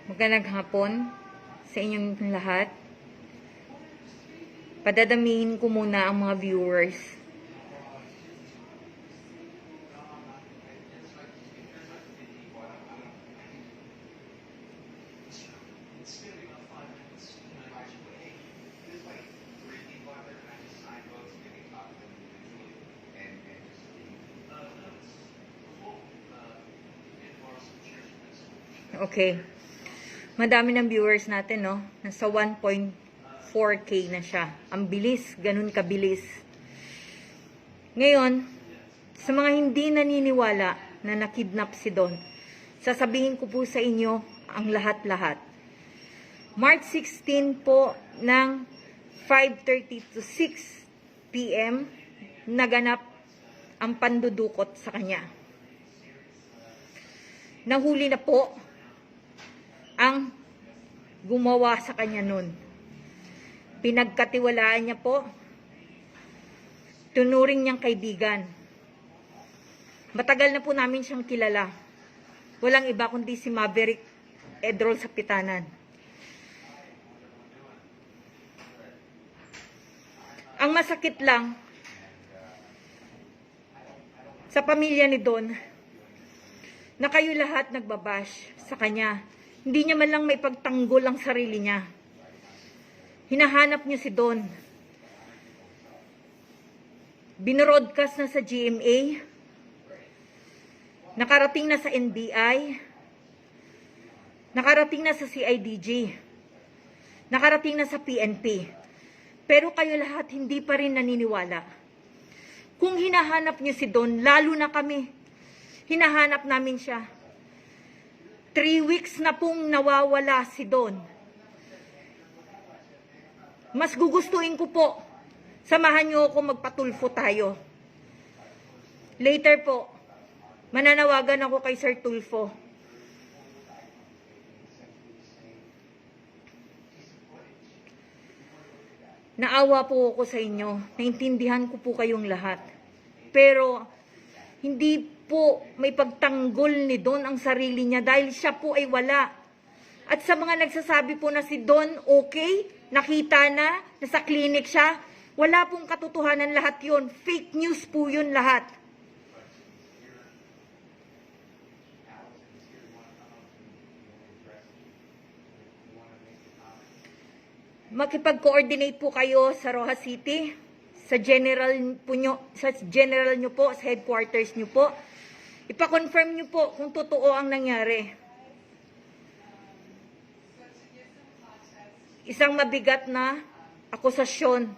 Magandang hapon sa inyong lahat. Padadamihin ko muna ang mga viewers. Okay. Madami ng viewers natin, no? Nasa 1.4K na siya. Ang bilis, ganun kabilis. Ngayon, sa mga hindi naniniwala na nakidnap si Don, sasabihin ko po sa inyo ang lahat-lahat. March 16 po ng 5:30 to 6 PM, naganap ang pandudukot sa kanya. Nahuli na po ang gumawa sa kanya nun. Pinagkatiwalaan niya po, tunuring niyang kaibigan. Matagal na po namin siyang kilala. Walang iba kundi si Maverick Edrol Sapitanan. Ang masakit lang sa pamilya ni Don na kayo lahat nagbabash sa kanya. Hindi niya man lang may pagtanggol ang sarili niya. Hinahanap niyo si Don. Binroadcast na sa GMA. Nakarating na sa NBI. Nakarating na sa CIDG. Nakarating na sa PNP. Pero kayo lahat hindi pa rin naniniwala. Kung hinahanap niyo si Don, lalo na kami, hinahanap namin siya. 3 weeks na pong nawawala si Don. Mas gugustuhin ko po, samahan niyo ako magpatulfo tayo. Later po, mananawagan ako kay Sir Tulfo. Naawa po ako sa inyo. Naintindihan ko po kayong lahat. Pero, hindi po may pagtanggol ni Don ang sarili niya dahil siya po ay wala. At sa mga nagsasabi po na si Don okay, nakita na, nasa clinic siya, wala pong katotohanan lahat yun. Fake news po yun lahat. Makipag-coordinate po kayo sa Rojas City, sa general nyo po, sa headquarters nyo po. Ipa-confirm nyo po kung totoo ang nangyari. Isang mabigat na akusasyon.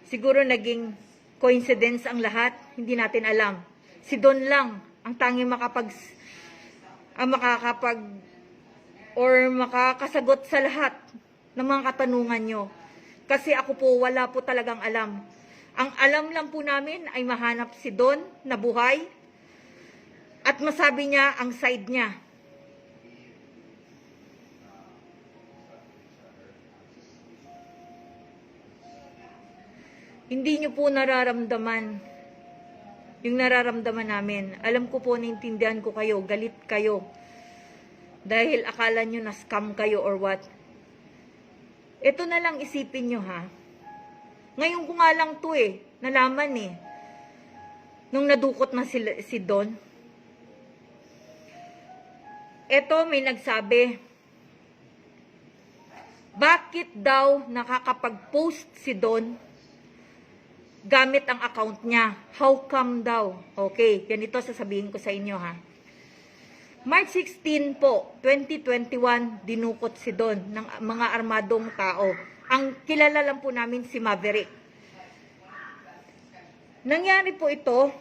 Siguro naging coincidence ang lahat, hindi natin alam. Si Don lang ang tanging makakasagot sa lahat ng mga katanungan nyo. Kasi ako po, wala po talagang alam. Ang alam lang po namin ay mahanap si Don na buhay at masabi niya ang side niya. Hindi niyo po nararamdaman yung nararamdaman namin. Alam ko po, naintindihan ko kayo, galit kayo. Dahil akala nyo na scam kayo or what. Ito na lang isipin nyo ha. Ngayon ko nga lang to nalaman nung nadukot na si Don. Ito may nagsabi, bakit daw nakakapag-post si Don gamit ang account niya? How come daw? Okay, ganito sasabihin ko sa inyo ha. March 16 po, 2021, dinukot si Don ng mga armadong tao. Ang kilala lang po namin si Maverick. Nangyari po ito,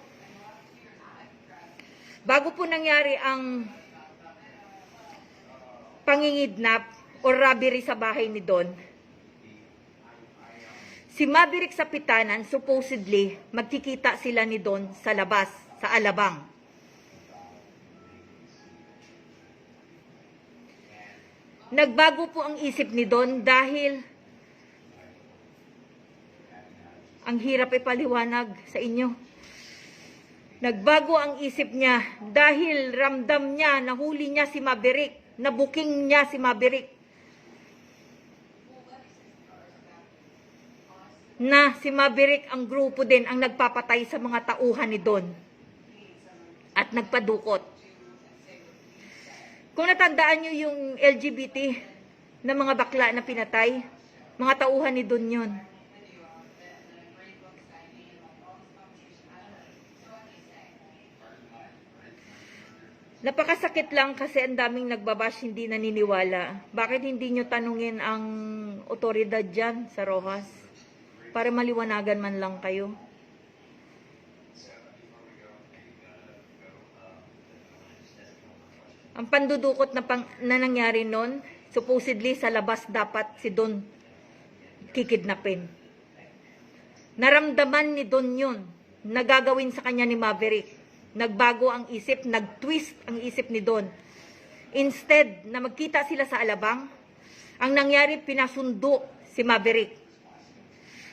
bago po nangyari ang pangingidnap o robbery sa bahay ni Don. Si Maverick Sapitanan, supposedly, magkikita sila ni Don sa labas, sa Alabang. Nagbago po ang isip ni Don dahil Ang hirap ipaliwanag sa inyo. Nagbago ang isip niya dahil ramdam niya, nahuli niya si Maverick, nabuking niya si Maverick. Na si Maverick ang grupo din ang nagpapatay sa mga tauhan ni Don at nagpadukot. Kung natandaan nyo yung LGBT na mga bakla na pinatay, mga tauhan ni Don yun. Napakasakit lang kasi ang daming nagbabash, hindi naniniwala. Bakit hindi nyo tanungin ang otoridad dyan sa Roxas? Para maliwanagan man lang kayo. Ang pandudukot na nangyari nun, supposedly sa labas dapat si Don kikidnapin. Naramdaman ni Don yun, nagagawin sa kanya ni Maverick. Nagbago ang isip, nag-twist ang isip ni Don. Instead na magkita sila sa alabang, ang nangyari pinasundo si Maverick.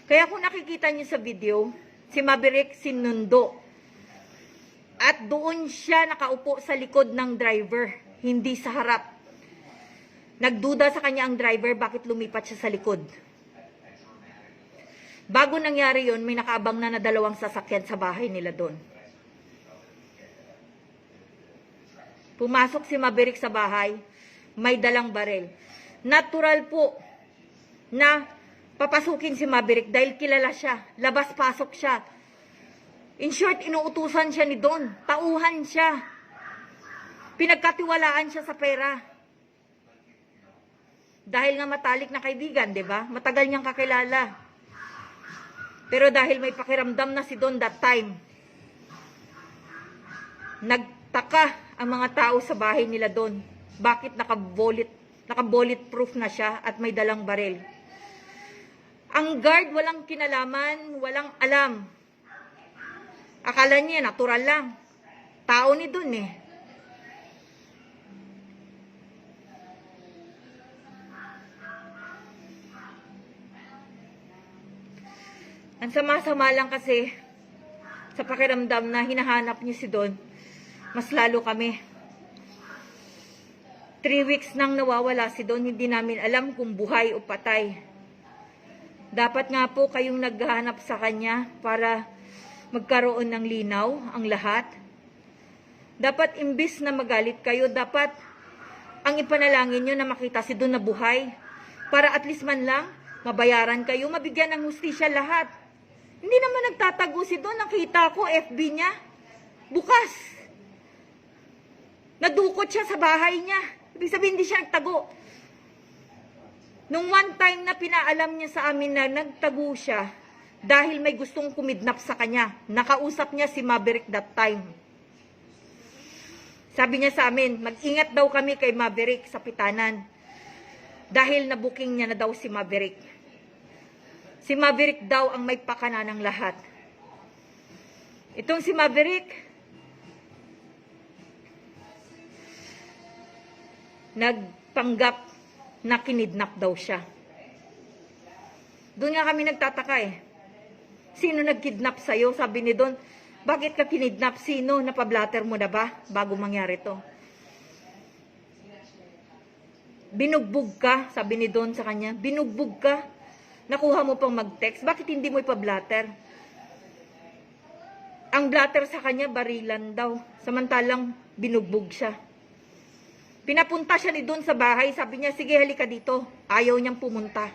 Kaya kung nakikita niyo sa video, si Maverick sinundo. At doon siya nakaupo sa likod ng driver, hindi sa harap. Nagduda sa kanya ang driver bakit lumipat siya sa likod. Bago nangyari yon, may nakaabang na dalawang sasakyan sa bahay nila doon. Pumasok si Maverick sa bahay, may dalang barel. Natural po na papasukin si Maverick dahil kilala siya, labas-pasok siya. In short, inuutusan siya ni Don, tauhan siya. Pinagkatiwalaan siya sa pera. Dahil nga matalik na kaibigan, 'di ba? Matagal niyang kakilala. Pero dahil may pakiramdam na si Don that time, nagtaka ang mga tao sa bahay nila Don. Bakit naka-bulletproof na siya at may dalang baril? Ang guard walang kinalaman, walang alam. Akala niya natural lang. Tao ni Don eh. Ang sama-sama lang kasi sa pakiramdam na hinahanap niyo si Don, mas lalo kami. 3 weeks nang nawawala si Don, hindi namin alam kung buhay o patay. Dapat nga po kayong naghahanap sa kanya para magkaroon ng linaw ang lahat. Dapat imbis na magalit kayo, dapat ang ipanalangin nyo na makita si Don na buhay. Para at least man lang, mabayaran kayo, mabigyan ng hustisya lahat. Hindi naman nagtatago si Don. Nakita ko, FB niya, bukas. Nadukot siya sa bahay niya. Ibig sabihin, hindi siya nagtago. Nung one time na pinaalam niya sa amin na nagtago siya, dahil may gustong kumidnap sa kanya. Nakausap niya si Maverick that time. Sabi niya sa amin, mag-ingat daw kami kay Maverick sa Pitanan. Dahil nabuking niya na daw si Maverick. Si Maverick daw ang may pakana ng lahat. Itong si Maverick, nagpanggap na kinidnap daw siya. Doon nga kami nagtataka eh. Sino nagkidnap sa'yo? Sabi ni Don, bakit ka kinidnap? Sino? Napablatter mo na ba bago mangyari to? Binugbog ka, sabi ni Don sa kanya. Binugbog ka. Nakuha mo pang mag-text. Bakit hindi mo ipablatter? Ang blatter sa kanya, barilan daw. Samantalang binugbog siya. Pinapunta siya ni Don sa bahay. Sabi niya, sige halika dito. Ayaw niyang pumunta.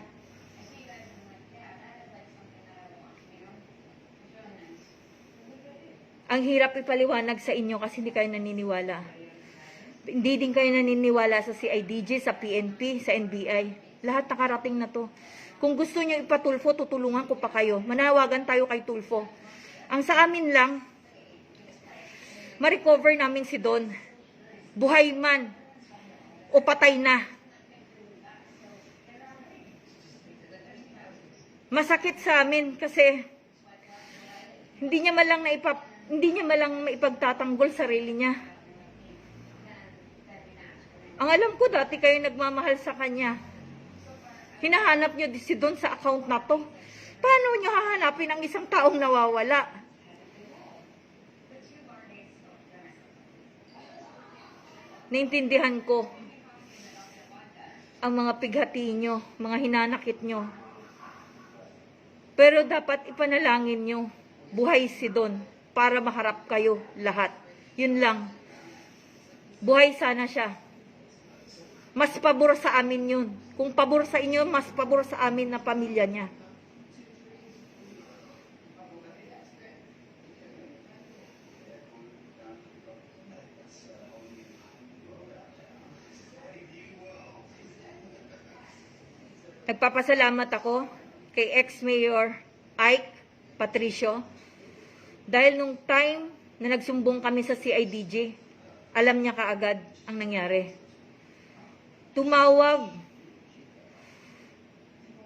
Ang hirap ipaliwanag sa inyo kasi hindi kayo naniniwala. Hindi din kayo naniniwala sa CIDG, sa PNP, sa NBI. Lahat nakarating na to. Kung gusto niyo ipatulfo, tutulungan ko pa kayo. Manawagan tayo kay Tulfo. Ang sa amin lang, ma-recover namin si Don. Buhay man o patay na. Masakit sa amin kasi hindi niya malang maipagtatanggol sarili niya. Ang alam ko, dati kayo nagmamahal sa kanya. Hinahanap niyo si Don sa account na to. Paano nyo hahanapin ang isang taong nawawala? Naintindihan ko ang mga pighati nyo, mga hinanakit nyo. Pero dapat ipanalangin nyo, buhay si Don para maharap kayo lahat. Yun lang. Buhay sana siya. Mas pabor sa amin yun. Kung pabor sa inyo, mas pabor sa amin na pamilya niya. Nagpapasalamat ako kay ex-mayor Ike Patricio dahil nung time na nagsumbong kami sa CIDG, alam niya kaagad ang nangyari. Tumawag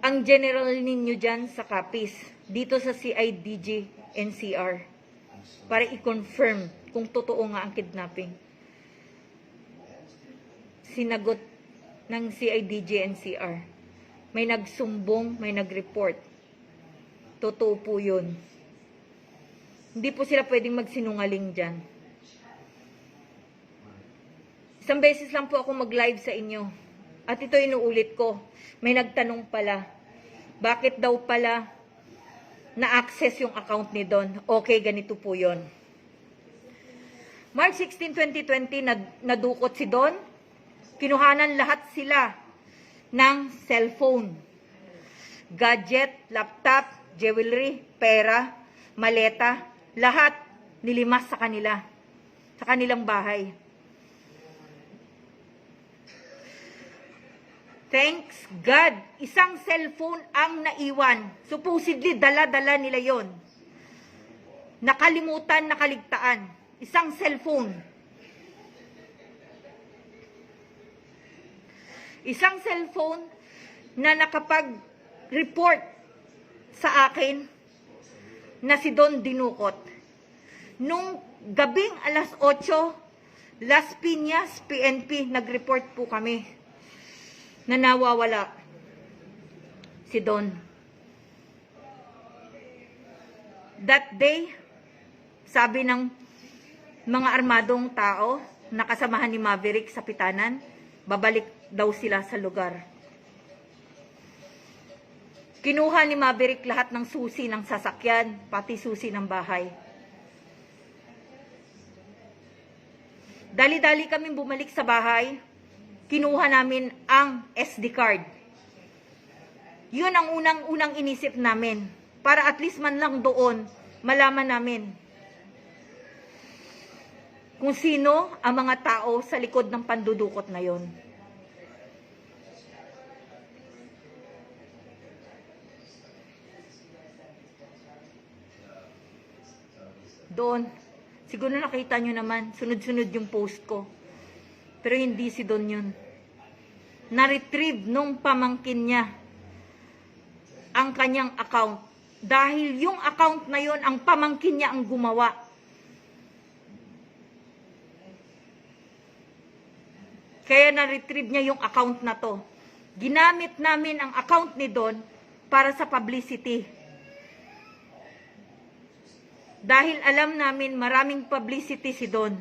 ang general ninyo dyan sa Capiz, dito sa CIDG NCR, para i-confirm kung totoo nga ang kidnapping. Sinagot ng CIDG NCR. May nagsumbong, may nag-report. Totoo po yun. Hindi po sila pwedeng magsinungaling dyan. Isang beses lang po ako mag-live sa inyo. At ito inuulit ko. May nagtanong pala, bakit daw pala na-access yung account ni Don? Okay, ganito po yun. March 16, 2020, nadukot si Don. Kinuhanan lahat sila ng cellphone, gadget, laptop, jewelry, pera, maleta, lahat nilimas sa kanila, sa kanilang bahay. Thanks God, isang cellphone ang naiwan. Supposedly, dala-dala nila yon. Nakalimutan, nakaligtaan. Isang cellphone. Isang cellphone na nakapag-report sa akin na si Don dinukot. Nung gabing alas 8, Las Piñas, PNP, nag-report po kami na nawawala si Don. That day, sabi ng mga armadong tao na kasamahan ni Maverick sa Pitanan, babalik daw sila sa lugar. Kinuha ni Maverick lahat ng susi ng sasakyan, pati susi ng bahay. Dali-dali kaming bumalik sa bahay, kinuha namin ang SD card. Yun ang unang-unang inisip namin, para at least man lang doon, malaman namin kung sino ang mga tao sa likod ng pandudukot na yon. Doon, siguro nakita nyo naman, sunod-sunod yung post ko. Pero hindi si Don yun. Na-retrieve nung pamangkin niya ang kanyang account. Dahil yung account na yon, ang pamangkin niya ang gumawa. Kaya na-retrieve niya yung account na to. Ginamit namin ang account ni Don para sa publicity. Dahil alam namin maraming publicity si Don.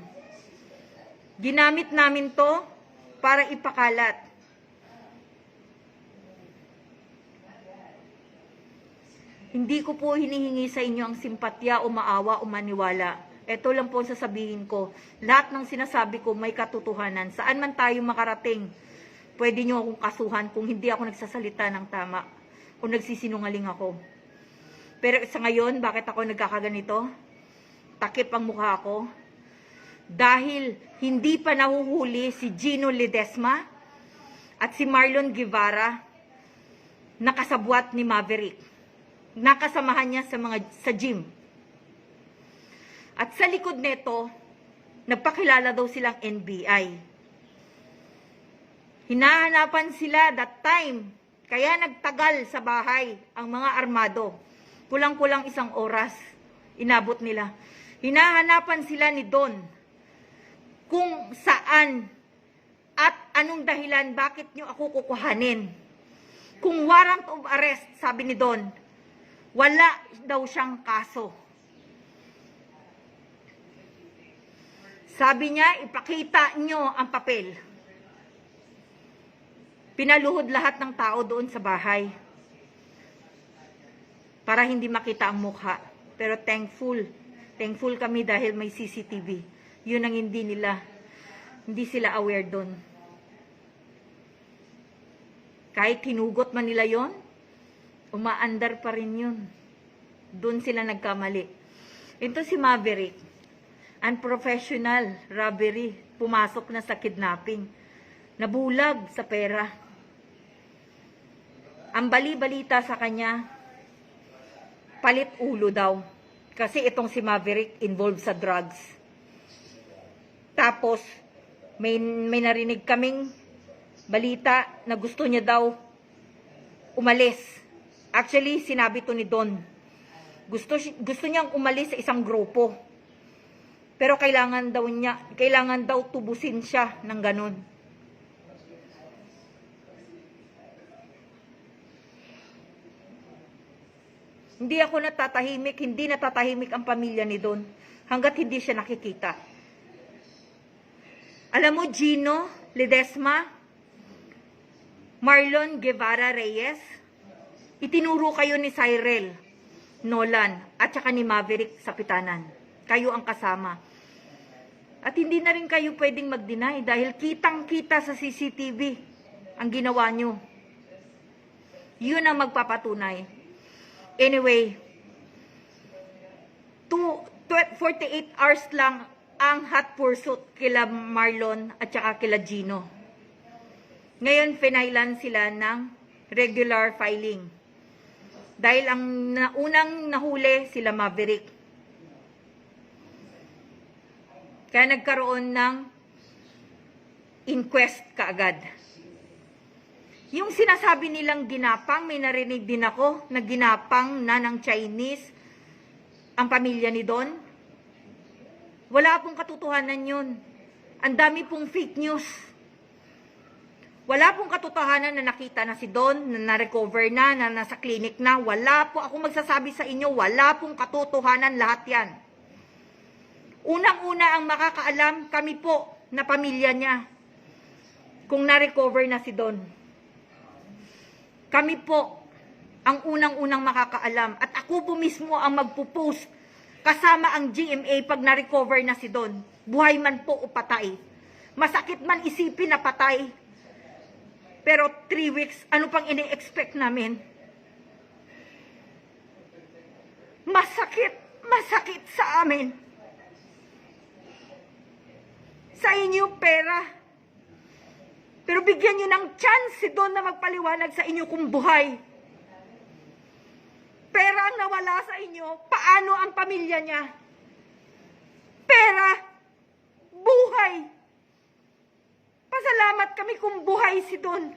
Ginamit namin to para ipakalat. Hindi ko po hinihingi sa inyo ang simpatya o maawa o maniwala. Ito lang po sasabihin ko. Lahat ng sinasabi ko may katotohanan. Saan man tayo makarating, pwede nyo akong kasuhan kung hindi ako nagsasalita ng tama o nagsisinungaling ako. Pero sa ngayon, bakit ako nagkakaganito? Takip ang mukha ko. Dahil hindi pa nahuhuli si Gino Ledesma at si Marlon Guevara, nakasabwat ni Maverick. Nakasamahan niya sa gym. At sa likod nito, nagpakilala daw silang NBI. Hinahanapan sila that time, kaya nagtagal sa bahay ang mga armado. Kulang-kulang 1 oras, inabot nila. Hinahanapan sila ni Don kung saan at anong dahilan, bakit nyo ako kukuhanin. Kung warrant of arrest, sabi ni Don, Wala daw siyang kaso. Sabi niya, ipakita nyo ang papel. Pinaluhod lahat ng tao doon sa bahay para hindi makita ang mukha. Pero thankful kami dahil may CCTV. Yun ang hindi sila aware doon. Kahit hinugot man nila yon, umaandar pa rin yun. Doon sila nagkamali. Ito si Maverick, unprofessional robbery, pumasok na sa kidnapping, nabulag sa pera. Ang bali-balita sa kanya, palit ulo daw. Kasi itong si Maverick involved sa drugs. Tapos, may narinig kaming balita na gusto niya daw umalis. Actually, sinabi to ni Don. Gusto niyang umalis sa isang grupo. Pero kailangan daw tubusin siya ng ganun. Hindi ako natatahimik, hindi natatahimik ang pamilya ni Don hanggat hindi siya nakikita. Alam mo, Gino Ledesma, Marlon Guevara Reyes, itinuro kayo ni Cyril Nolan at saka ni Maverick sa Pitanan. Kayo ang kasama. At hindi na rin kayo pwedeng mag-deny dahil kitang-kita sa CCTV ang ginawa nyo. Yun ang magpapatunay. Anyway, 48 hours lang ang hot pursuit kila Marlon at saka kila Gino. Ngayon, finailan sila ng regular filing. Dahil ang unang nahuli sila Maverick. Kaya nagkaroon ng inquest kaagad. Yung sinasabi nilang ginapang, may narinig din ako na ginapang na ng Chinese ang pamilya ni Don. Wala pong katotohanan yun. Ang dami pong fake news. Wala pong katotohanan na nakita na si Don, na na-recover na nasa clinic na. Wala po, ako magsasabi sa inyo, wala pong katotohanan lahat yan. Unang-una ang makakaalam, kami po na pamilya niya, kung na-recover na si Don. Kami po ang unang-unang makakaalam. At ako po mismo ang magpo-post kasama ang GMA pag na-recover na si Don. Buhay man po o patay. Masakit man isipin na patay. Pero 3 weeks, ano pang ini-expect namin? Masakit sa amin. Sa inyo pera. Pero bigyan nyo ng chance si Don na magpaliwanag sa inyo kung buhay. Pera ang nawala sa inyo, paano ang pamilya niya? Pera, buhay. Pasalamat kami kung buhay si Don.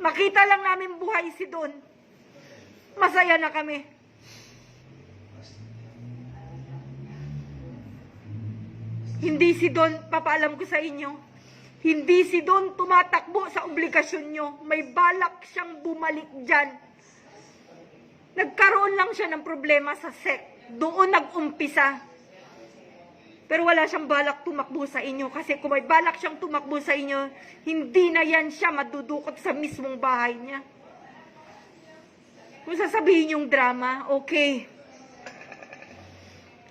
Makita lang namin buhay si Don. Masaya na kami. Hindi si Don, papaalam ko sa inyo, hindi si Don tumatakbo sa obligasyon nyo. May balak siyang bumalik dyan. Nagkaroon lang siya ng problema sa SEC. Doon nag-umpisa. Pero wala siyang balak tumakbo sa inyo. Kasi kung may balak siyang tumakbo sa inyo, hindi na yan siya madudukot sa mismong bahay niya. Kung sasabihin yung drama, okay.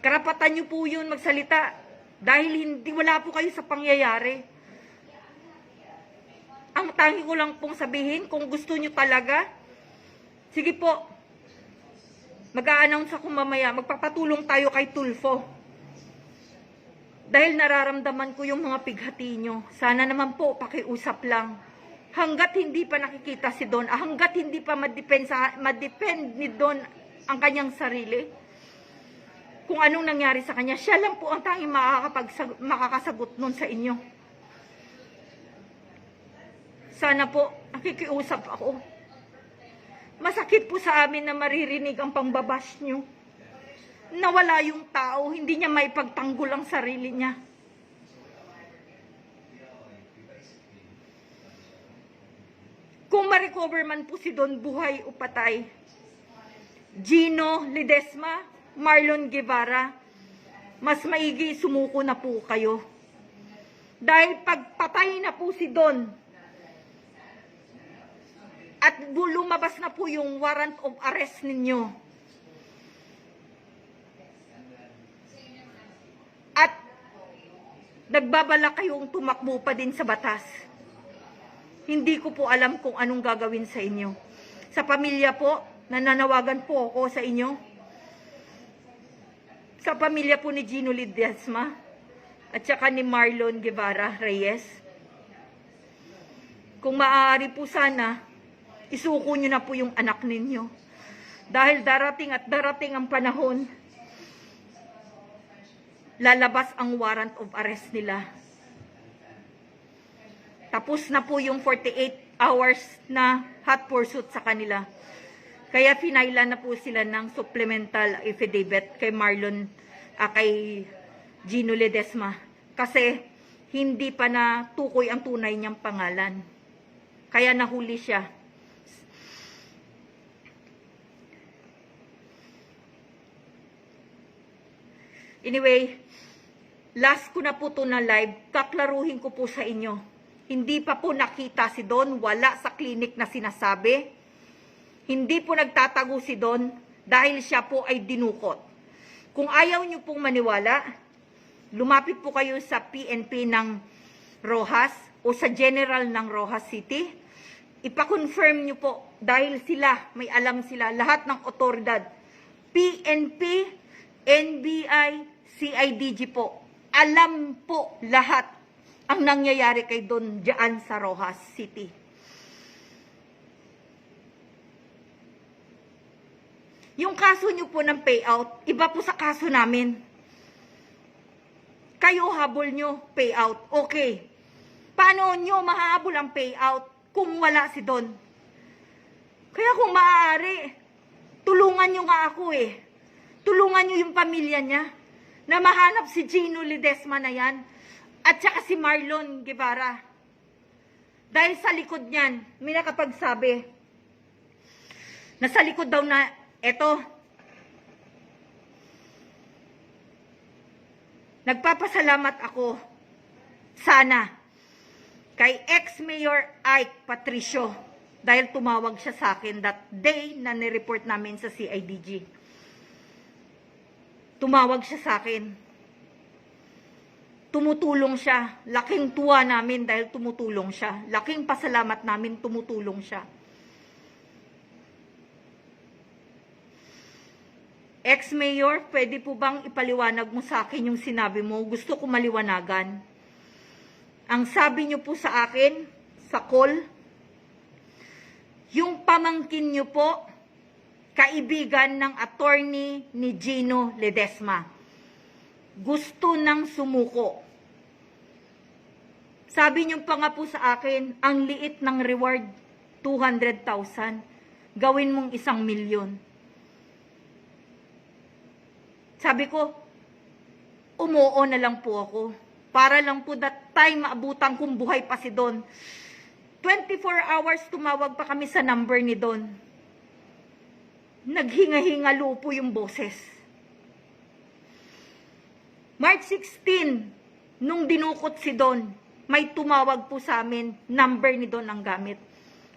Karapatan nyo po yun magsalita. Dahil wala po kayo sa pangyayari. Ang tangi ko lang pong sabihin, kung gusto nyo talaga, sige po, mag-a-announce ako mamaya, magpapatulong tayo kay Tulfo. Dahil nararamdaman ko yung mga pighati nyo. Sana naman po, pakiusap lang. Hanggat hindi pa nakikita si Don, hanggat hindi pa madepend ni Don ang kanyang sarili, kung anong nangyari sa kanya, siya lang po ang tanging makakasagot nun sa inyo. Sana po, nakikiusap ako. Masakit po sa amin na maririnig ang pambabash nyo. Nawala yung tao, hindi niya maipagtanggol ang sarili niya. Kung ma-recover man po si Don buhay o patay, Gino Ledesma, Marlon Guevara, mas maigi sumuko na po kayo. Dahil pagpatay na po si Don at lumabas na po yung warrant of arrest ninyo, at nagbabala kayong tumakbo pa din sa batas, hindi ko po alam kung anong gagawin sa inyo. Sa pamilya po, nananawagan po ako sa inyo. Sa pamilya po ni Gino Ledesma at saka ni Marlon Guevara Reyes, kung maaari po sana, isuko nyo na po yung anak ninyo. Dahil darating at darating ang panahon, lalabas ang warrant of arrest nila. Tapos na po yung 48 hours na hot pursuit sa kanila. Kaya finailan na po sila ng supplemental affidavit kay kay Gino Ledesma. Kasi hindi pa na tukoy ang tunay niyang pangalan. Kaya nahuli siya. Anyway, last ko na po ito na live, kaklaruhin ko po sa inyo. Hindi pa po nakita si Don, wala sa klinik na sinasabi. Hindi po nagtatago si Don dahil siya po ay dinukot. Kung ayaw nyo pong maniwala, lumapit po kayo sa PNP ng Rojas o sa General ng Rojas City. Ipa-confirm nyo po dahil sila, may alam sila, lahat ng otoridad. PNP, NBI, CIDG po. Alam po lahat ang nangyayari kay Don diyan sa Rojas City. Yung kaso nyo po ng payout, iba po sa kaso namin. Kayo habol nyo, payout. Okay. Paano nyo mahabol ang payout kung wala si Don? Kaya kung maaari, tulungan nyo nga ako eh. Tulungan nyo yung pamilya niya na mahanap si Gino Ledesma na yan at saka si Marlon Guevara. Dahil sa likod niyan, may nakapagsabi na sa likod daw na eto, nagpapasalamat ako sana kay ex-mayor Ike Patricio dahil tumawag siya sa akin that day na nireport namin sa CIDG. Tumawag siya sa akin. Tumutulong siya. Laking tuwa namin dahil tumutulong siya. Laking pasalamat namin tumutulong siya. Ex-mayor, pwede po bang ipaliwanag mo sa akin yung sinabi mo? Gusto ko maliwanagan. Ang sabi niyo po sa akin, sa call, yung pamangkin niyo po, kaibigan ng attorney ni Gino Ledesma, gusto nang sumuko. Sabi niyo pa nga po sa akin, ang liit ng reward, 200,000. Gawin mong 1 milyon. Sabi ko, umuo na lang po ako. Para lang po that time maabutan kung buhay pa si Don. 24 hours tumawag pa kami sa number ni Don. Naghinga-hingalo po yung boses. March 16, nung dinukot si Don, may tumawag po sa amin, number ni Don ang gamit.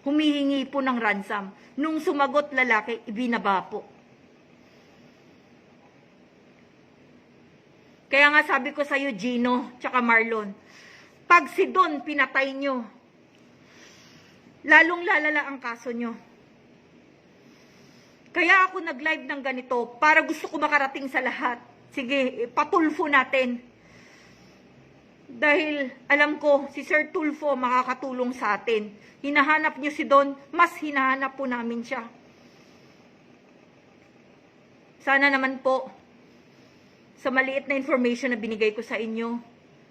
Humihingi po ng ransom. Nung sumagot lalaki, ibinaba po. Kaya nga sabi ko sa'yo, Gino, tsaka Marlon, pag si Don pinatay nyo, lalong lalala ang kaso nyo. Kaya ako nag-live ng ganito, para gusto ko makarating sa lahat. Sige, patulfo natin. Dahil alam ko, si Sir Tulfo makakatulong sa atin. Hinahanap nyo si Don, mas hinahanap po namin siya. Sana naman po, sa maliit na information na binigay ko sa inyo,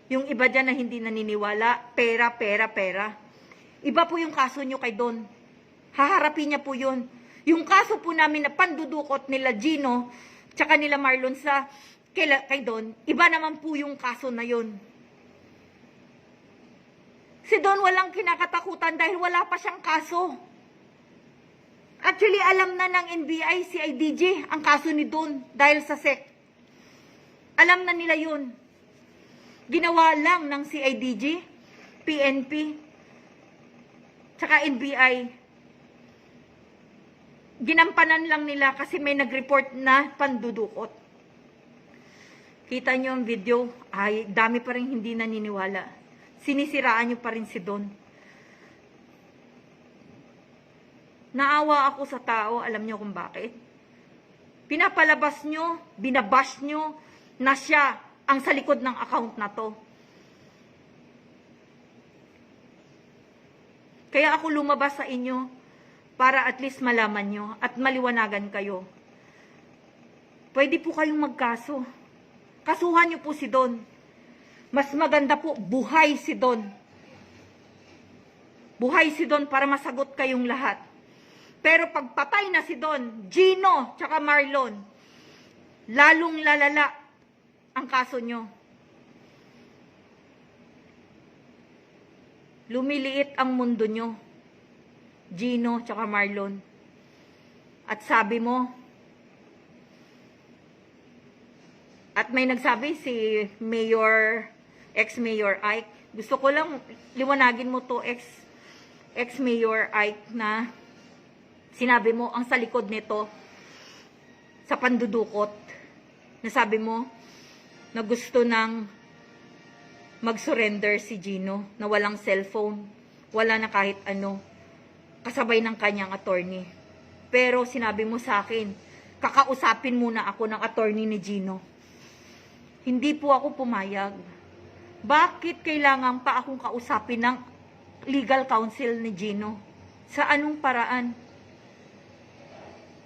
yung iba dyan na hindi naniniwala, pera, pera, pera. Iba po yung kaso nyo kay Don. Haharapin niya po yun. Yung kaso po namin na pandudukot nila Gino, tsaka nila Marlon sa kay Don, iba naman po yung kaso na yun. Si Don walang kinakatakutan dahil wala pa siyang kaso. Actually, alam na ng NBI, CIDG, ang kaso ni Don dahil sa SEC. Alam na nila yun. Ginawa lang ng CIDG, PNP, tsaka NBI. Ginampanan lang nila kasi may nag-report na pandudukot. Kita nyo ang video, ay dami pa rin hindi naniniwala. Sinisiraan nyo pa rin si Don. Naawa ako sa tao, alam nyo kung bakit? Pinapalabas nyo, binabash nyo na siya ang sa likod ng account na to. Kaya ako lumabas sa inyo para at least malaman nyo at maliwanagan kayo. Pwede po kayong magkaso. Kasuhan nyo po si Don. Mas maganda po, buhay si Don. Buhay si Don para masagot kayong lahat. Pero pag patay na si Don, Gino, tsaka Marlon, lalong lalala ang kaso nyo. Lumiliit ang mundo nyo, Gino, tsaka Marlon. At sabi mo, at may nagsabi si Mayor, ex-Mayor Ike, gusto ko lang liwanagin mo to, ex-Mayor Ike, na sinabi mo ang sa likod nito sa pandudukot, na sabi mo na gusto nang mag-surrender si Gino, na walang cellphone, wala na kahit ano, kasabay ng kanyang attorney. Pero sinabi mo sa akin, kakausapin muna ako ng attorney ni Gino. Hindi po ako pumayag. Bakit kailangan pa akong kausapin ng legal counsel ni Gino? Sa anong paraan?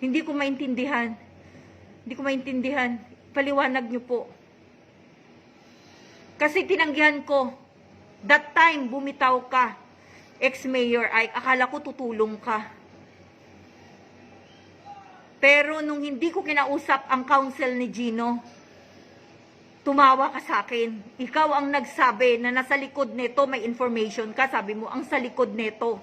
Hindi ko maintindihan. Hindi ko maintindihan. Paliwanag niyo po. Kasi tinanggihan ko. That time, bumitaw ka. Ex-Mayor Ike, akala ko tutulong ka. Pero nung hindi ko kinausap ang counsel ni Gino, tumawa ka sa akin. Ikaw ang nagsabi na nasa likod nito may information ka. Sabi mo, ang sa likod nito,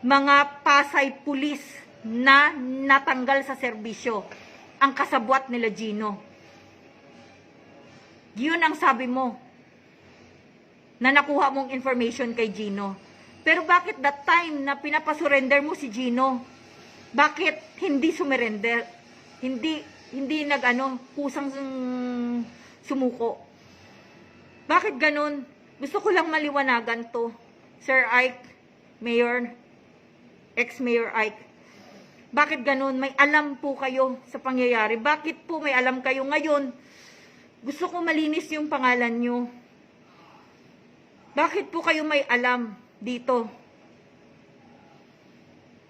mga Pasay pulis na natanggal sa serbisyo, ang kasabwat nila Gino. Yun ang sabi mo, na nakuha mong information kay Gino. Pero bakit that time na pinapasurrender mo si Gino, bakit hindi sumurrender? Hindi kusang sumuko. Bakit ganun? Gusto ko lang maliwanagan to. Sir Ike, Mayor, ex-Mayor Ike. Bakit ganun? May alam po kayo sa pangyayari. Bakit po may alam kayo ngayon? Gusto ko malinis yung pangalan nyo. Bakit po kayo may alam dito?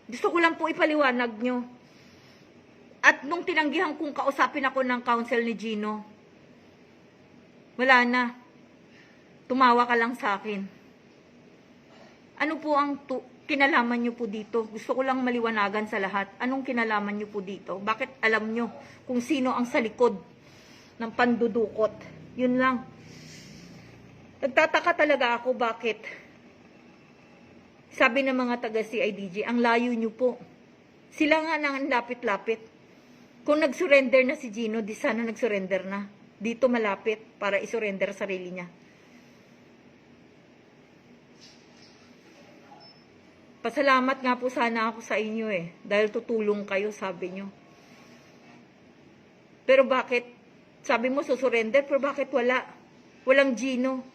Gusto ko lang po ipaliwanag nyo. At nung tinanggihan kong kausapin ako ng counsel ni Gino, wala na. Tumawa ka lang sa akin. Ano po ang kinalaman nyo po dito? Gusto ko lang maliwanagan sa lahat. Anong kinalaman nyo po dito? Bakit alam nyo kung sino ang sa likod ng pandudukot? Yun lang. Nagtataka talaga ako bakit. Sabi ng mga taga-CIDG, ang layo nyo po. Sila nga nang lapit-lapit. Kung nag-surrender na si Gino, di sana nag-surrender na. Dito malapit para isurrender sarili niya. Pasalamat nga po sana ako sa inyo dahil tutulong kayo, sabi nyo. Pero bakit? Sabi mo susurrender, pero bakit wala? Walang Gino.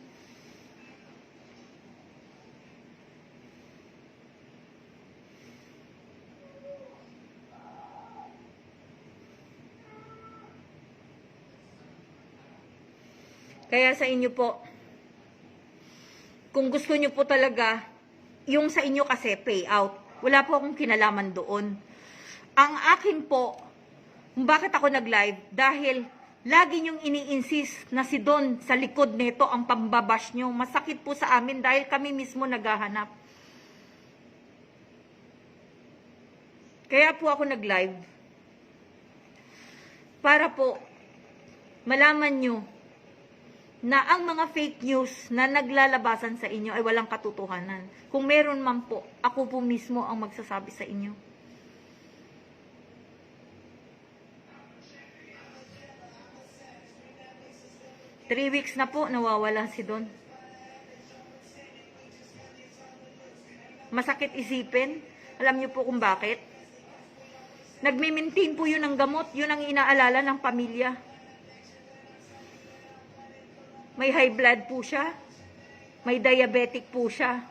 Kaya sa inyo po, kung gusto nyo po talaga, yung sa inyo kasi payout, wala po akong kinalaman doon. Ang akin po, kung bakit ako nag-live, dahil lagi nyong ini-insist na si Don sa likod nito ang pambabash nyo. Masakit po sa amin dahil kami mismo naghahanap. Kaya po ako nag-live. Para po, malaman nyo na ang mga fake news na naglalabasan sa inyo ay walang katotohanan. Kung meron man po, ako po mismo ang magsasabi sa inyo. Three weeks na po, nawawala si Don. Masakit isipin. Alam niyo po kung bakit? Nagme-maintain po yun ng gamot. Yun ang inaalala ng pamilya. May high blood po siya. May diabetic po siya.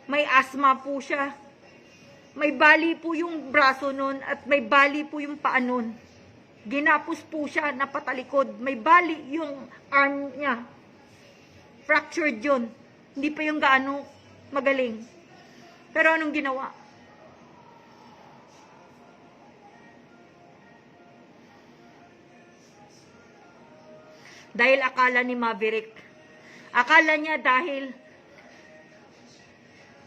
May asthma po siya. May bali po yung braso nun at may bali po yung paa nun. Ginapos po siya, napatalikod. May bali yung arm niya. Fractured yun. Hindi pa yung gaano magaling. Pero anong ginawa? Dahil akala ni Maverick, akala niya dahil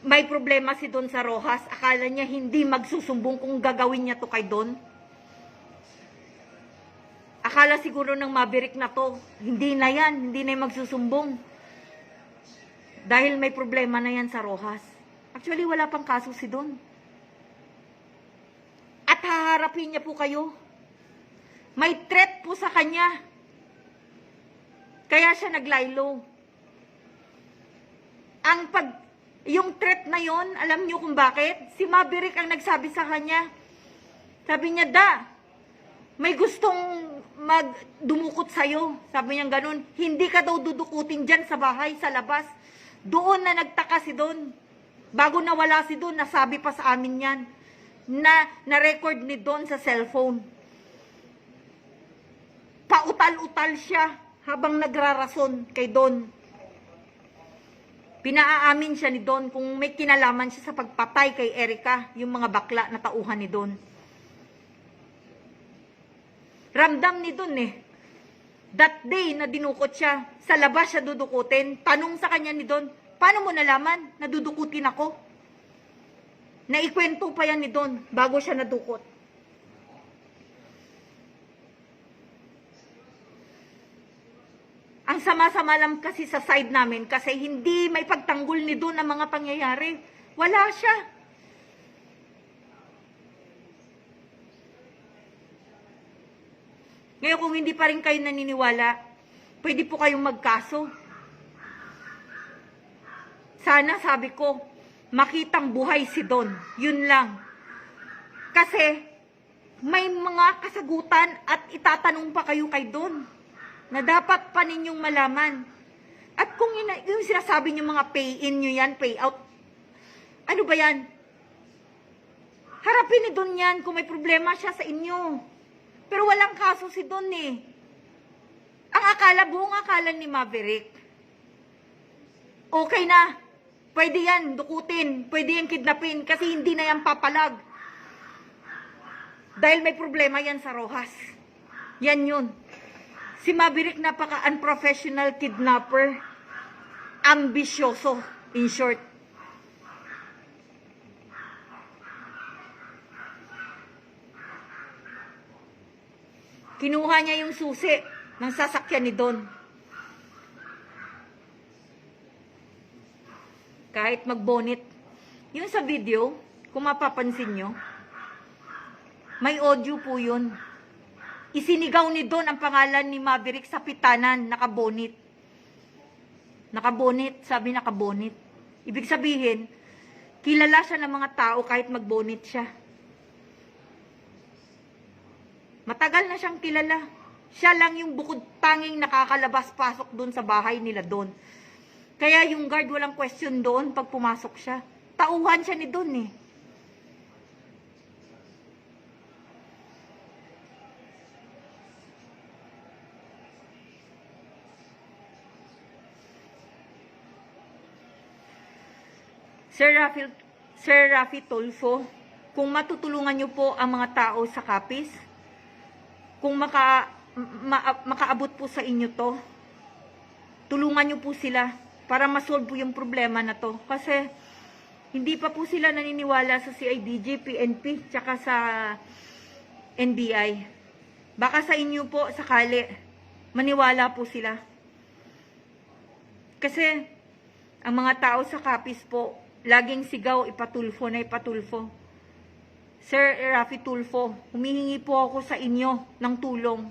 may problema si Don sa Rojas, akala niya hindi magsusumbong kung gagawin niya to kay Don. Akala siguro ng Maverick na to, hindi na yan, hindi na yung magsusumbong. Dahil may problema na yan sa Rojas. Actually, wala pang kaso si Don. At haharapin niya po kayo. May threat po sa kanya. Kaya siya naglaylo. Yung threat na yon, alam niyo kung bakit? Si Maverick ang nagsabi sa kanya. Sabi niya, may gustong magdumukot sa'yo. Sabi niya ganun, hindi ka daw dudukutin dyan sa bahay, sa labas. Doon na nagtaka si Don. Bago nawala si Don, nasabi pa sa amin yan. Na-record ni Don sa cellphone. Pautal-utal siya habang nagrarason kay Don. Pinaaamin siya ni Don kung may kinalaman siya sa pagpatay kay Erica, yung mga bakla na tauhan ni Don. Ramdam ni Don That day na dinukot siya, sa labas siya dudukutin. Tanong sa kanya ni Don, paano mo nalaman na dudukutin ako? Naikwento pa yan ni Don bago siya nadukot. Ang sama-sama lang kasi sa side namin kasi hindi may pagtanggol ni Don ang mga pangyayari. Wala siya. Ngayon kung hindi pa rin kayo naniniwala, pwede po kayong magkaso. Sana, sabi ko, makitang buhay si Don. Yun lang. Kasi, may mga kasagutan at itatanong pa kayo kay Don na dapat pa ninyong malaman. At kung yung sinasabi niyo mga pay-in nyo yan, pay-out, ano ba yan? Harapin ni Don yan kung may problema siya sa inyo. Pero walang kaso si Don Ang buong akala ni Maverick, okay na. Pwede yan dukutin, pwede yan kidnapin kasi hindi na yan papalag. Dahil may problema yan sa Rojas. Yan yun. Si Maverick napaka-unprofessional kidnapper. Ambisyoso, in short. Kinuha niya yung susi ng sasakyan ni Don. Kahit mag-bonnet. Yung sa video, kung mapapansin nyo, may audio po yun. Isinigaw ni Don ang pangalan ni Maverick sa pitanan, nakabonnet. Nakabonnet, sabi nakabonnet. Ibig sabihin, kilala siya ng mga tao kahit mag-bonnet siya. Matagal na siyang kilala. Siya lang yung bukod tanging nakakalabas-pasok doon sa bahay nila Don. Kaya yung guard walang question doon pag pumasok siya. Tauhan siya ni Don Sir Rafi Tulfo, kung matutulungan niyo po ang mga tao sa Capiz, kung makaabot po sa inyo to, tulungan nyo po sila para masolve po yung problema na to. Kasi hindi pa po sila naniniwala sa CIDG, PNP, tsaka sa NBI. Baka sa inyo po, sakali, maniwala po sila. Kasi ang mga tao sa Capiz po, laging sigaw, ipatulfo na ipatulfo. Sir Raffy Tulfo, humihingi po ako sa inyo ng tulong.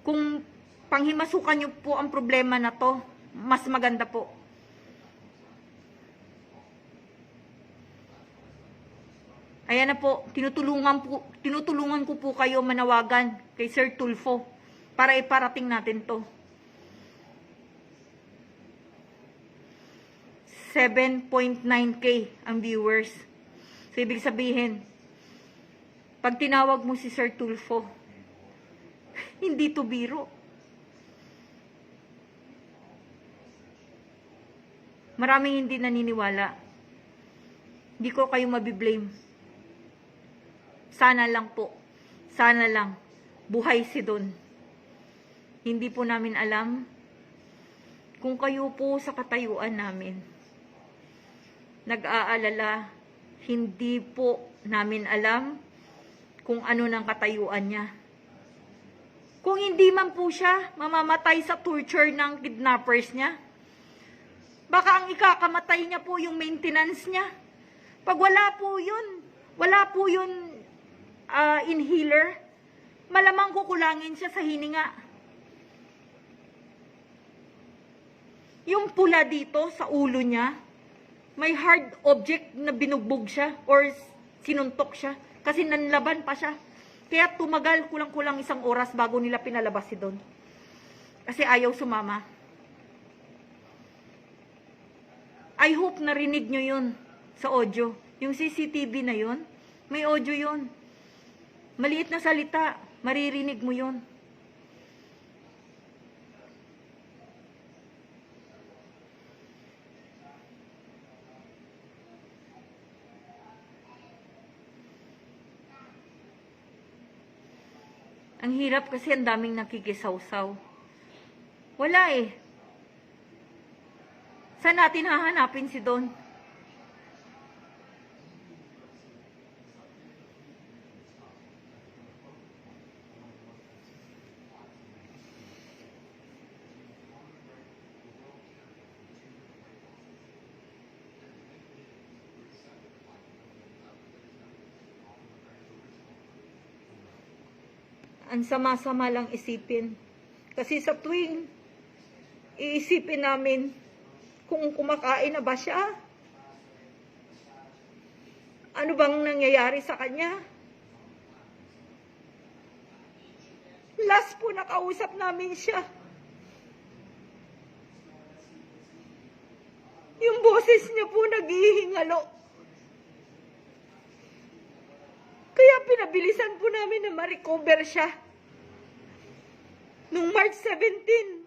Kung panghimasukan niyo po ang problema na to, mas maganda po. Ayan na po, tinutulungan ko po kayo manawagan kay Sir Tulfo para iparating natin to. 7.9K ang viewers. So, ibig sabihin, pag tinawag mo si Sir Tulfo, hindi to biro. Maraming hindi naniniwala. Hindi ko kayo mabiblame. Sana lang po, sana lang, buhay si Don. Hindi po namin alam kung kayo po sa katayuan namin nag-aalala, hindi po namin alam kung ano ng katayuan niya. Kung hindi man po siya mamamatay sa torture ng kidnappers niya, baka ang ikakamatay niya po yung maintenance niya. Pag wala po yun inhaler, malamang kukulangin siya sa hininga. Yung pula dito sa ulo niya, may hard object na binugbog siya or sinuntok siya kasi nanlaban pa siya. Kaya tumagal kulang-kulang 1 oras bago nila pinalabas si Don. Kasi ayaw sumama. I hope narinig nyo yun sa audio. Yung CCTV na yun, may audio yun. Maliit na salita, maririnig mo yun. Ang hirap kasi ang daming nakikisawsaw. Wala eh. Saan natin hahanapin si Don? Ang sama-sama lang isipin. Kasi sa tuwing iisipin namin kung kumakain na ba siya, ano bang nangyayari sa kanya. Last po nakausap namin siya. Yung boses niya po naghihingalo. Kaya pinabilisan po namin na ma-recover siya. Nung March 17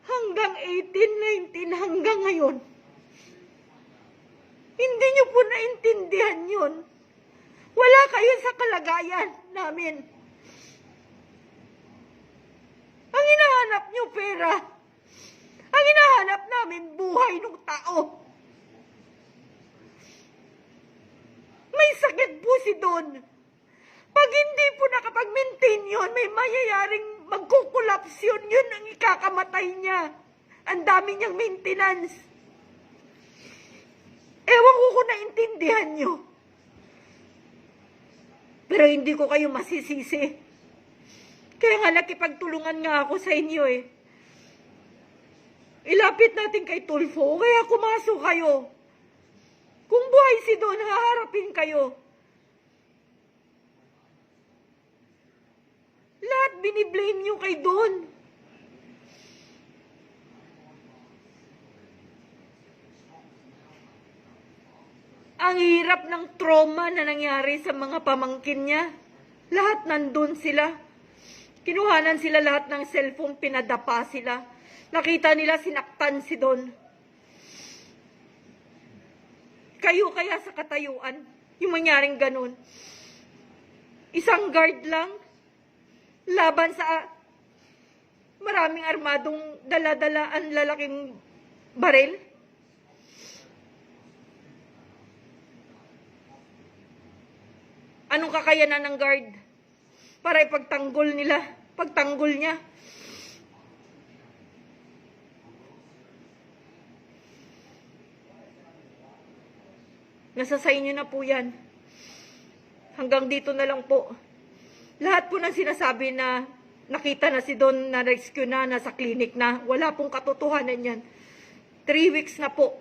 hanggang 18, 19, hanggang ngayon. Hindi niyo po naintindihan yun. Wala kayo sa kalagayan namin. Ang hinahanap niyo pera. Ang hinahanap namin buhay ng tao. May sakit po si Don. Pag hindi po nakapag-maintain yun, may mayayaring magkukulaps yun. Yun ang ikakamatay niya. Ang dami niyang maintenance. Ewan ko kung naintindihan niyo. Pero hindi ko kayo masisisi. Kaya nga nakipagtulungan nga ako sa inyo eh. Ilapit natin kay Tulfo, kaya kumasok kayo. Kung buhay si Don, haharapin kayo. Lahat biniblame nyo kay Don. Ang hirap ng trauma na nangyari sa mga pamangkin niya. Lahat nandun sila. Kinuhanan sila lahat ng cellphone, pinadapa sila. Nakita nila sinaktan si Don. Kayo kaya sa katayuan, yung mangyaring ganun. Isang guard lang, laban sa maraming armadong dala-dala ang lalaking baril. Anong kakayanan ng guard para ipagtanggol niya? Nasa sa inyo na po yan. Hanggang dito na lang po. Lahat po ng sinasabi na nakita na si Don na rescue na, nasa clinic na, wala pong katotohanan yan. 3 weeks na po.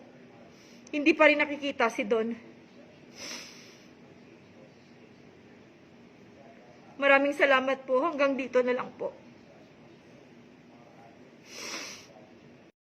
Hindi pa rin nakikita si Don. Maraming salamat po. Hanggang dito na lang po.